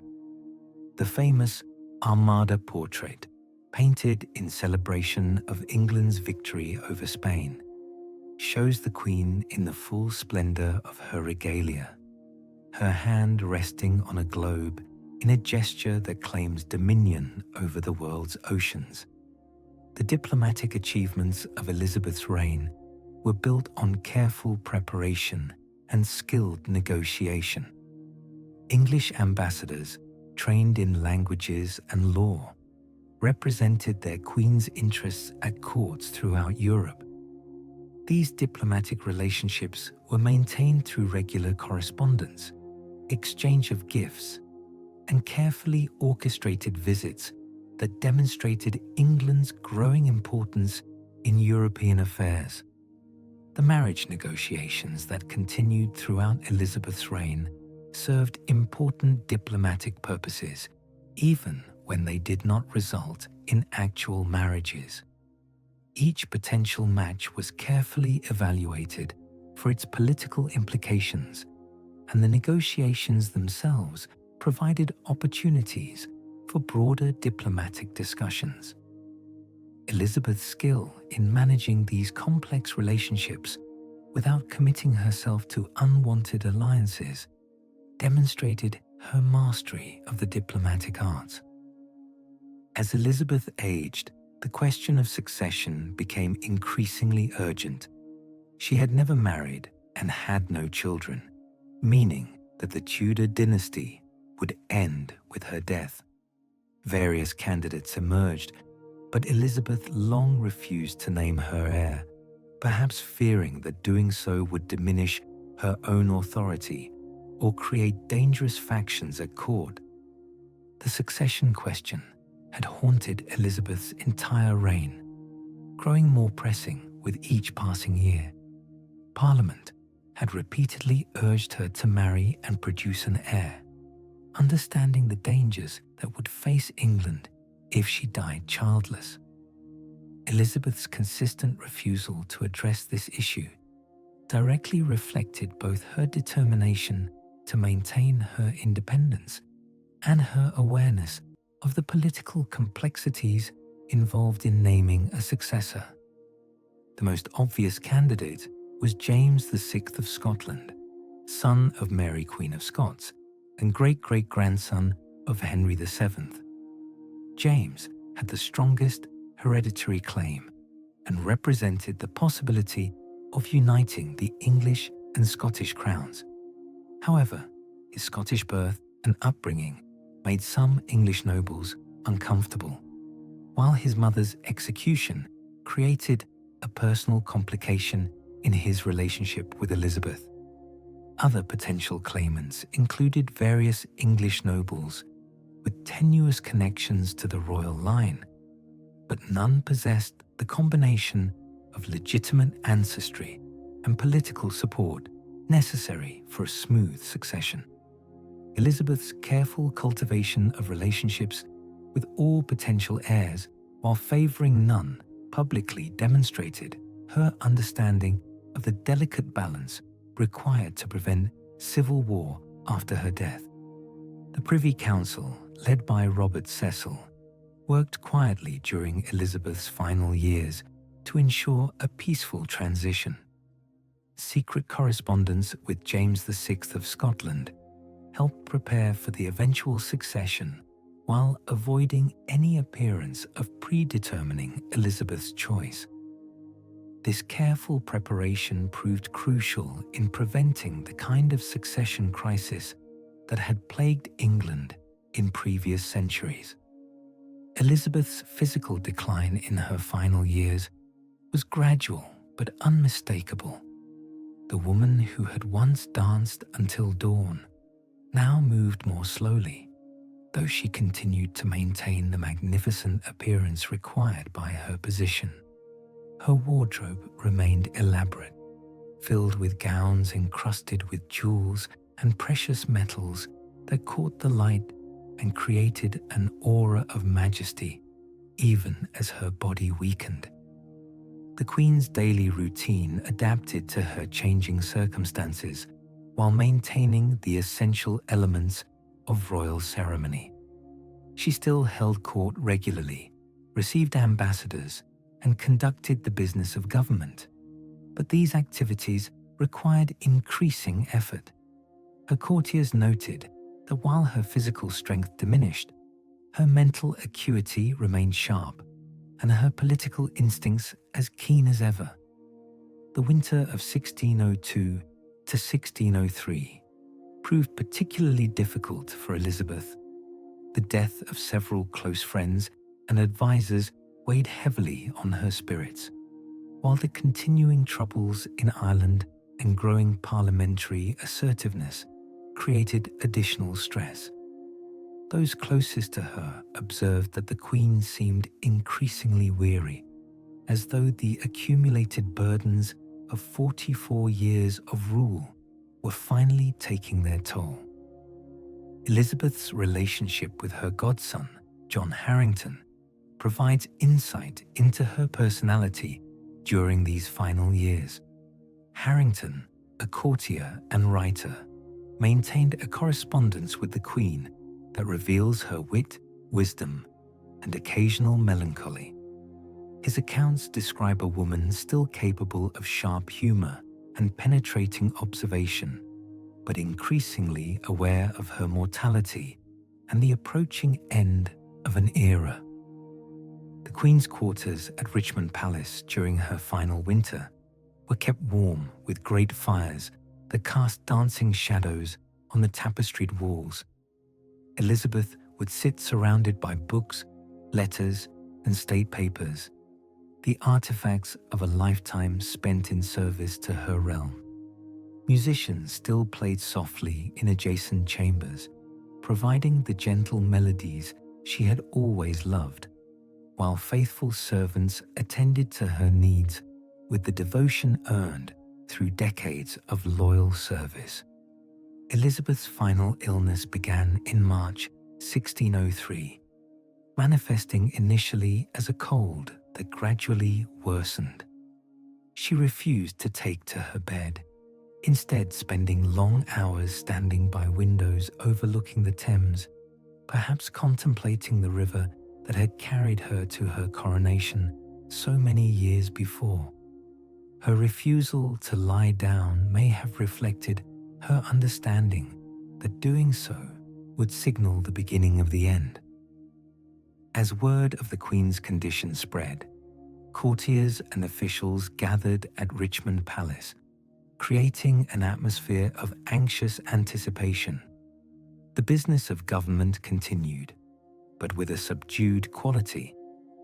A: The famous Armada portrait, painted in celebration of England's victory over Spain, shows the Queen in the full splendor of her regalia, her hand resting on a globe in a gesture that claims dominion over the world's oceans. The diplomatic achievements of Elizabeth's reign were built on careful preparation and skilled negotiation. English ambassadors, trained in languages and law, represented their Queen's interests at courts throughout Europe. These diplomatic relationships were maintained through regular correspondence, exchange of gifts, and carefully orchestrated visits that demonstrated England's growing importance in European affairs. The marriage negotiations that continued throughout Elizabeth's reign served important diplomatic purposes, even when they did not result in actual marriages. Each potential match was carefully evaluated for its political implications, and the negotiations themselves provided opportunities for broader diplomatic discussions. Elizabeth's skill in managing these complex relationships without committing herself to unwanted alliances demonstrated her mastery of the diplomatic arts. As Elizabeth aged, the question of succession became increasingly urgent. She had never married and had no children, meaning that the Tudor dynasty would end with her death. Various candidates emerged, but Elizabeth long refused to name her heir, perhaps fearing that doing so would diminish her own authority or create dangerous factions at court. The succession question had haunted Elizabeth's entire reign, growing more pressing with each passing year. Parliament had repeatedly urged her to marry and produce an heir, understanding the dangers that would face England if she died childless. Elizabeth's consistent refusal to address this issue directly reflected both her determination to maintain her independence and her awareness of the political complexities involved in naming a successor. The most obvious candidate was James VI of Scotland, son of Mary Queen of Scots and great-great-grandson of Henry VII. James had the strongest hereditary claim and represented the possibility of uniting the English and Scottish crowns. However, his Scottish birth and upbringing made some English nobles uncomfortable, while his mother's execution created a personal complication in his relationship with Elizabeth. Other potential claimants included various English nobles with tenuous connections to the royal line, but none possessed the combination of legitimate ancestry and political support necessary for a smooth succession. Elizabeth's careful cultivation of relationships with all potential heirs, while favoring none, publicly demonstrated her understanding of the delicate balance required to prevent civil war after her death. The Privy Council, led by Robert Cecil, worked quietly during Elizabeth's final years to ensure a peaceful transition. Secret correspondence with James VI of Scotland helped prepare for the eventual succession while avoiding any appearance of predetermining Elizabeth's choice. This careful preparation proved crucial in preventing the kind of succession crisis that had plagued England in previous centuries. Elizabeth's physical decline in her final years was gradual but unmistakable. The woman who had once danced until dawn now moved more slowly, though she continued to maintain the magnificent appearance required by her position. Her wardrobe remained elaborate, filled with gowns encrusted with jewels and precious metals that caught the light and created an aura of majesty, even as her body weakened. The Queen's daily routine adapted to her changing circumstances while maintaining the essential elements of royal ceremony. She still held court regularly, received ambassadors, and conducted the business of government. But these activities required increasing effort. Her courtiers noted that while her physical strength diminished, her mental acuity remained sharp and her political instincts as keen as ever. The winter of 1602 to 1603 proved particularly difficult for Elizabeth. The death of several close friends and advisors weighed heavily on her spirits, while the continuing troubles in Ireland and growing parliamentary assertiveness created additional stress. Those closest to her observed that the Queen seemed increasingly weary, as though the accumulated burdens of 44 years of rule were finally taking their toll. Elizabeth's relationship with her godson, John Harrington, provides insight into her personality during these final years. Harrington, a courtier and writer, maintained a correspondence with the Queen that reveals her wit, wisdom, and occasional melancholy. His accounts describe a woman still capable of sharp humor and penetrating observation, but increasingly aware of her mortality and the approaching end of an era. The Queen's quarters at Richmond Palace during her final winter were kept warm with great fires that cast dancing shadows on the tapestried walls. Elizabeth would sit surrounded by books, letters, and state papers, the artifacts of a lifetime spent in service to her realm. Musicians still played softly in adjacent chambers, providing the gentle melodies she had always loved, while faithful servants attended to her needs with the devotion earned through decades of loyal service. Elizabeth's final illness began in March 1603, manifesting initially as a cold that gradually worsened. She refused to take to her bed, instead spending long hours standing by windows overlooking the Thames, perhaps contemplating the river that had carried her to her coronation so many years before. Her refusal to lie down may have reflected her understanding that doing so would signal the beginning of the end. As word of the Queen's condition spread, courtiers and officials gathered at Richmond Palace, creating an atmosphere of anxious anticipation. The business of government continued, but with a subdued quality,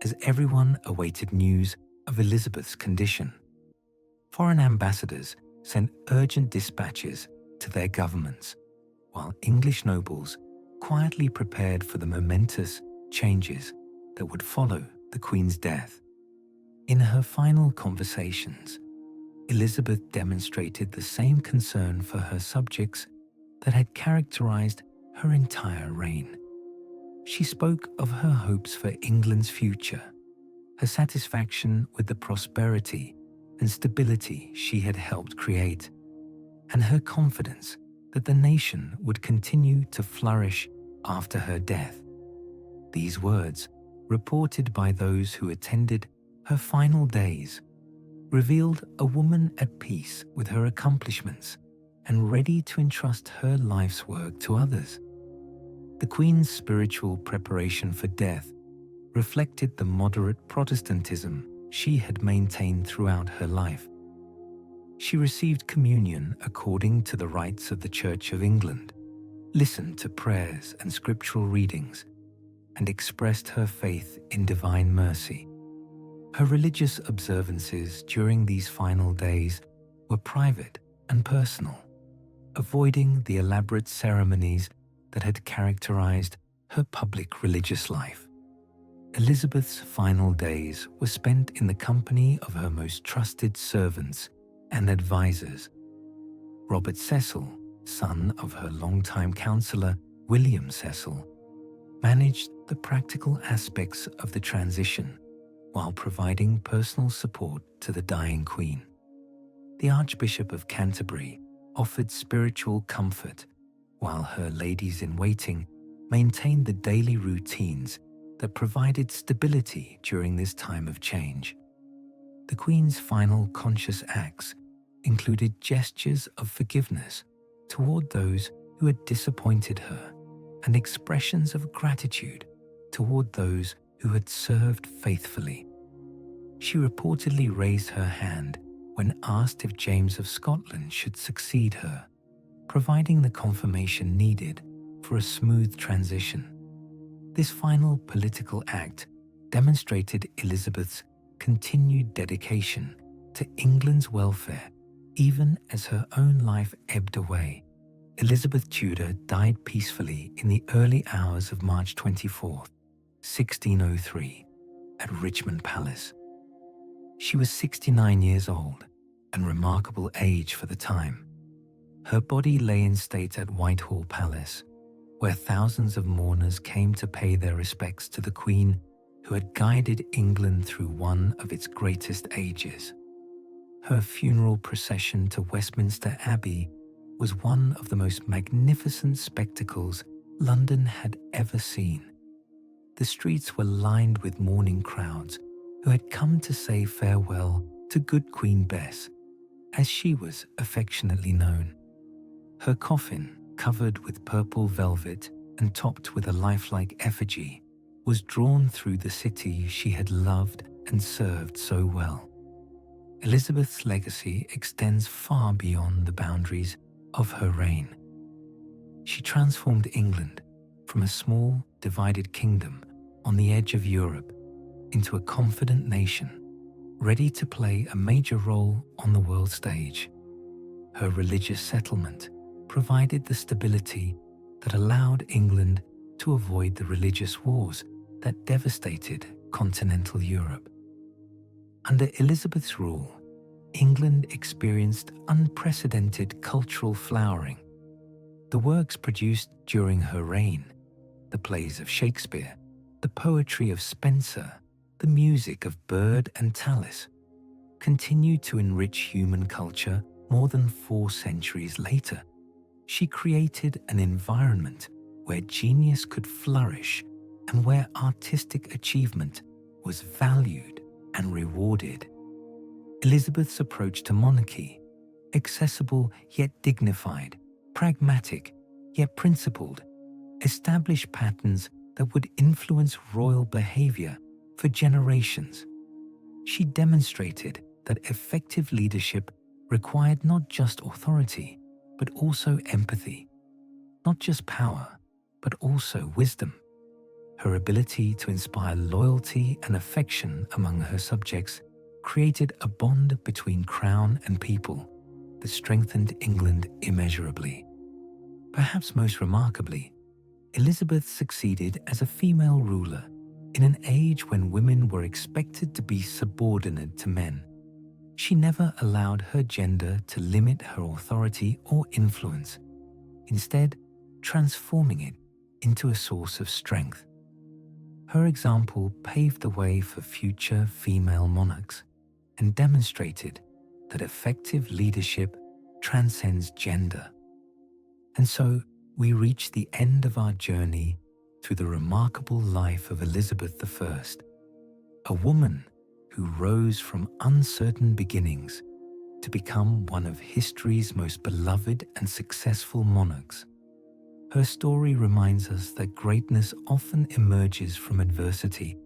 A: as everyone awaited news of Elizabeth's condition. Foreign ambassadors sent urgent dispatches to their governments, while English nobles quietly prepared for the momentous changes that would follow the Queen's death. In her final conversations, Elizabeth demonstrated the same concern for her subjects that had characterized her entire reign. She spoke of her hopes for England's future, her satisfaction with the prosperity and stability she had helped create, and her confidence that the nation would continue to flourish after her death. These words, reported by those who attended her final days, revealed a woman at peace with her accomplishments and ready to entrust her life's work to others. The Queen's spiritual preparation for death reflected the moderate Protestantism she had maintained throughout her life. She received communion according to the rites of the Church of England, listened to prayers and scriptural readings, and expressed her faith in divine mercy. Her religious observances during these final days were private and personal, avoiding the elaborate ceremonies that had characterized her public religious life. Elizabeth's final days were spent in the company of her most trusted servants and advisors. Robert Cecil, son of her longtime counselor William Cecil, managed the practical aspects of the transition while providing personal support to the dying Queen. The Archbishop of Canterbury offered spiritual comfort, while her ladies-in-waiting maintained the daily routines that provided stability during this time of change. The Queen's final conscious acts included gestures of forgiveness toward those who had disappointed her and expressions of gratitude toward those who had served faithfully. She reportedly raised her hand when asked if James of Scotland should succeed her, providing the confirmation needed for a smooth transition. This final political act demonstrated Elizabeth's continued dedication to England's welfare, even as her own life ebbed away. Elizabeth Tudor died peacefully in the early hours of March 24, 1603, at Richmond Palace. She was 69 years old, and remarkable age for the time. Her body lay in state at Whitehall Palace, where thousands of mourners came to pay their respects to the Queen who had guided England through one of its greatest ages. Her funeral procession to Westminster Abbey was one of the most magnificent spectacles London had ever seen. The streets were lined with mourning crowds who had come to say farewell to good Queen Bess, as she was affectionately known. Her coffin, covered with purple velvet and topped with a lifelike effigy, was drawn through the city she had loved and served so well. Elizabeth's legacy extends far beyond the boundaries of her reign. She transformed England from a small, divided kingdom on the edge of Europe into a confident nation, ready to play a major role on the world stage. Her religious settlement provided the stability that allowed England to avoid the religious wars that devastated continental Europe. Under Elizabeth's rule, England experienced unprecedented cultural flowering. The works produced during her reign, the plays of Shakespeare, the poetry of Spenser, the music of Byrd and Tallis, continued to enrich human culture more than 4 centuries later. She created an environment where genius could flourish and where artistic achievement was valued and rewarded. Elizabeth's approach to monarchy, accessible yet dignified, pragmatic yet principled, established patterns that would influence royal behavior for generations. She demonstrated that effective leadership required not just authority, but also empathy, not just power, but also wisdom. Her ability to inspire loyalty and affection among her subjects created a bond between crown and people that strengthened England immeasurably. Perhaps most remarkably, Elizabeth succeeded as a female ruler in an age when women were expected to be subordinate to men. She never allowed her gender to limit her authority or influence, instead transforming it into a source of strength. Her example paved the way for future female monarchs and demonstrated that effective leadership transcends gender. And so we reach the end of our journey through the remarkable life of Elizabeth I, a woman who rose from uncertain beginnings to become one of history's most beloved and successful monarchs. Her story reminds us that greatness often emerges from adversity,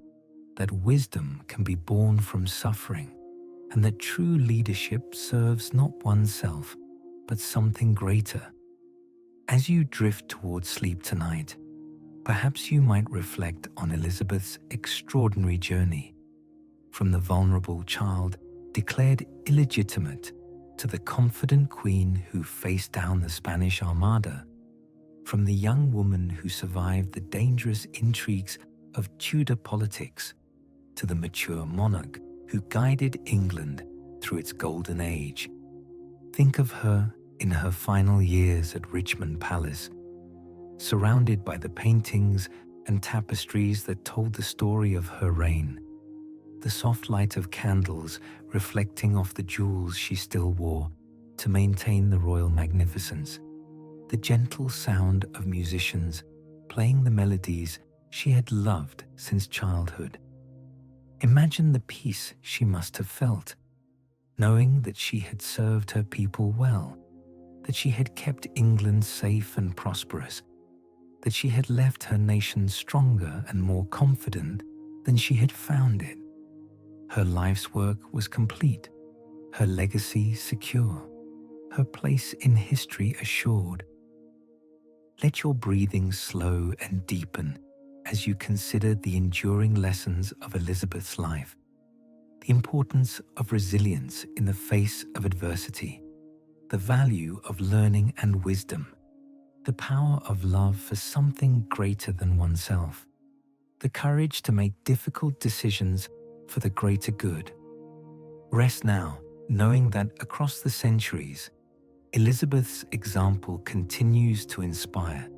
A: that wisdom can be born from suffering, and that true leadership serves not oneself, but something greater. As you drift towards sleep tonight, perhaps you might reflect on Elizabeth's extraordinary journey, from the vulnerable child declared illegitimate to the confident queen who faced down the Spanish Armada, from the young woman who survived the dangerous intrigues of Tudor politics to the mature monarch who guided England through its golden age. Think of her in her final years at Richmond Palace, surrounded by the paintings and tapestries that told the story of her reign, the soft light of candles reflecting off the jewels she still wore to maintain the royal magnificence, the gentle sound of musicians playing the melodies she had loved since childhood. Imagine the peace she must have felt, knowing that she had served her people well, that she had kept England safe and prosperous, that she had left her nation stronger and more confident than she had found it. Her life's work was complete, her legacy secure, her place in history assured. Let your breathing slow and deepen as you consider the enduring lessons of Elizabeth's life, the importance of resilience in the face of adversity, the value of learning and wisdom, the power of love for something greater than oneself, the courage to make difficult decisions for the greater good. Rest now, knowing that across the centuries, Elizabeth's example continues to inspire,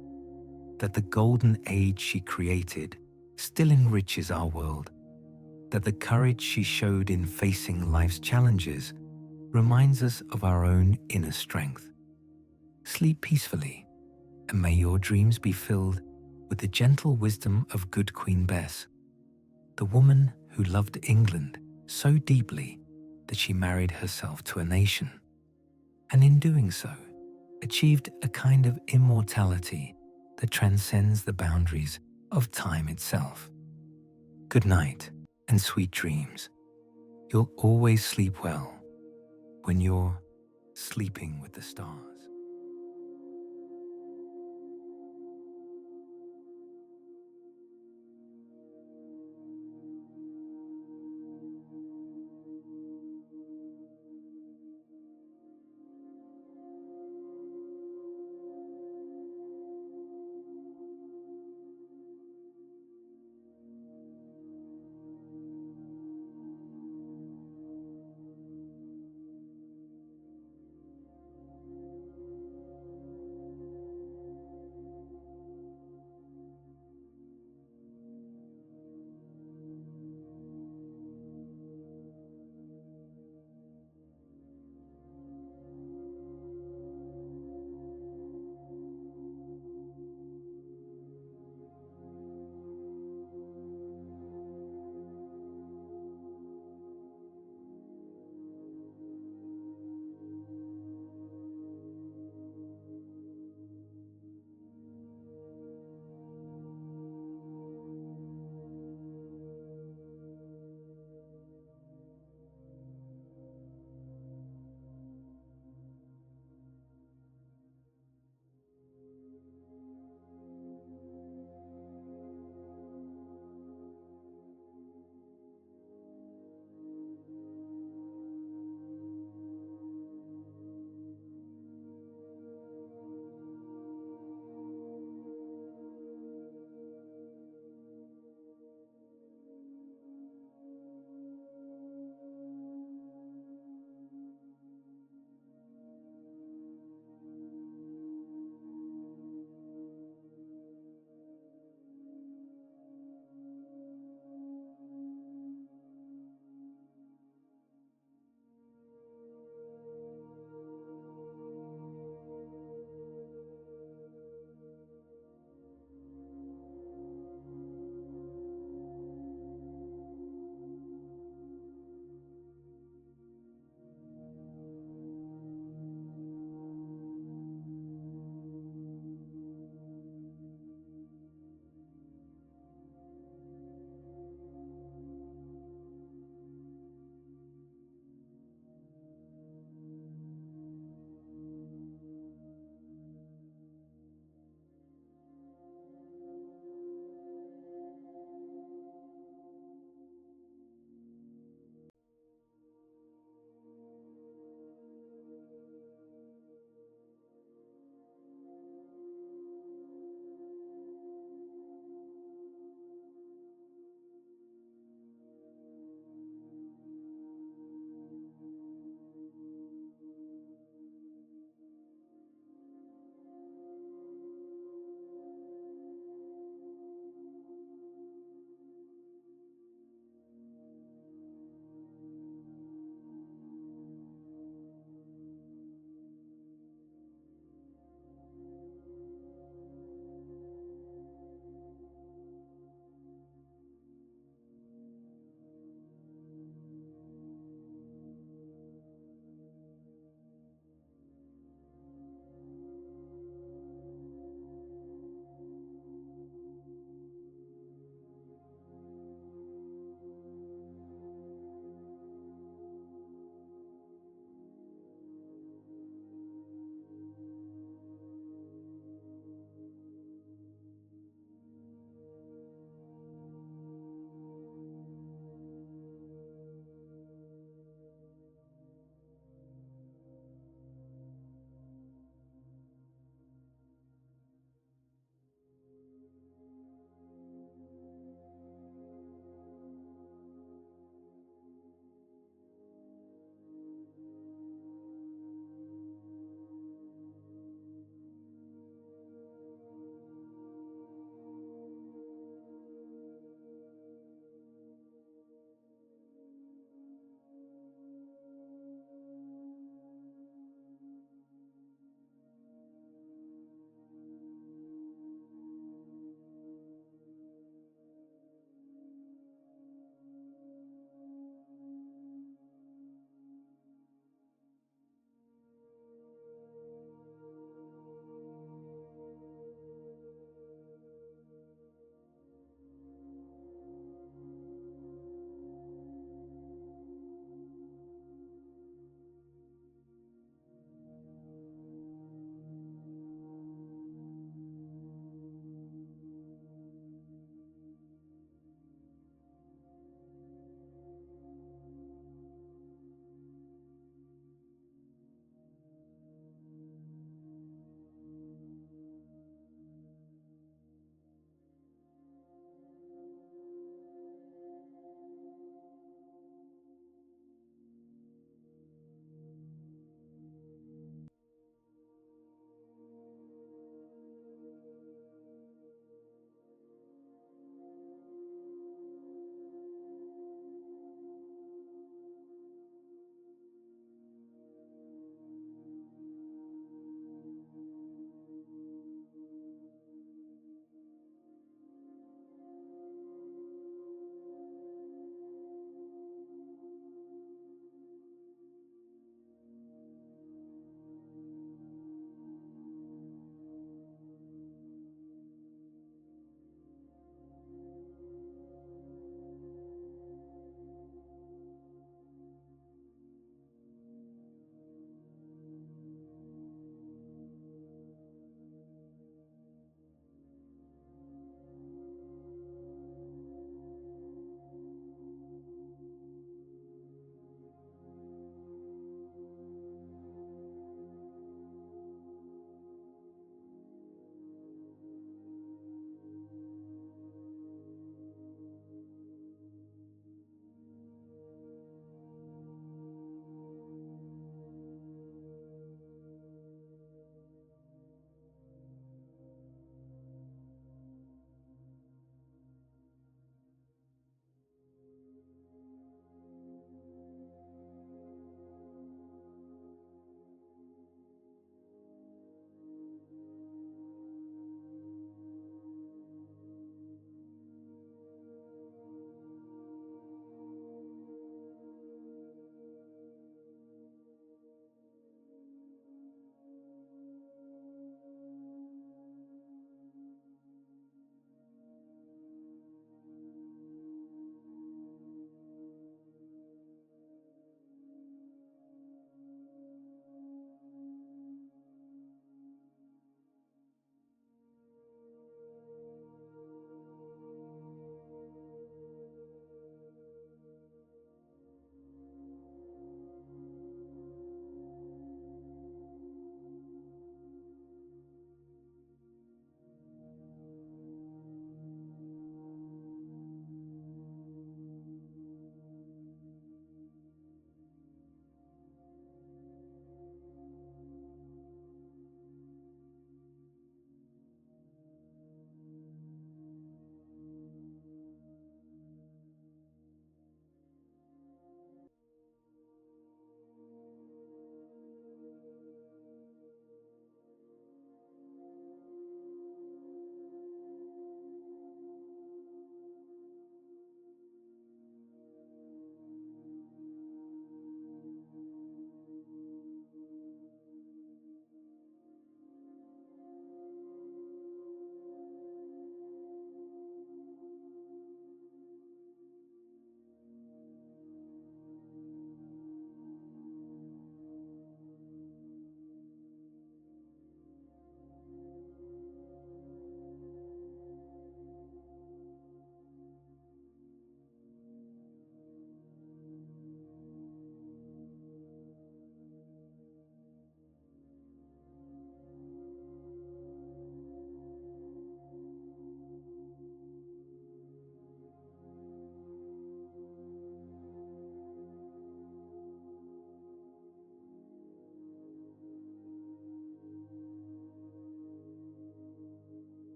A: that the golden age she created still enriches our world, that the courage she showed in facing life's challenges reminds us of our own inner strength. Sleep peacefully, and may your dreams be filled with the gentle wisdom of good Queen Bess, the woman who loved England so deeply that she married herself to a nation, and in doing so, achieved a kind of immortality that transcends the boundaries of time itself. Good night and sweet dreams. You'll always sleep well when you're sleeping with the stars.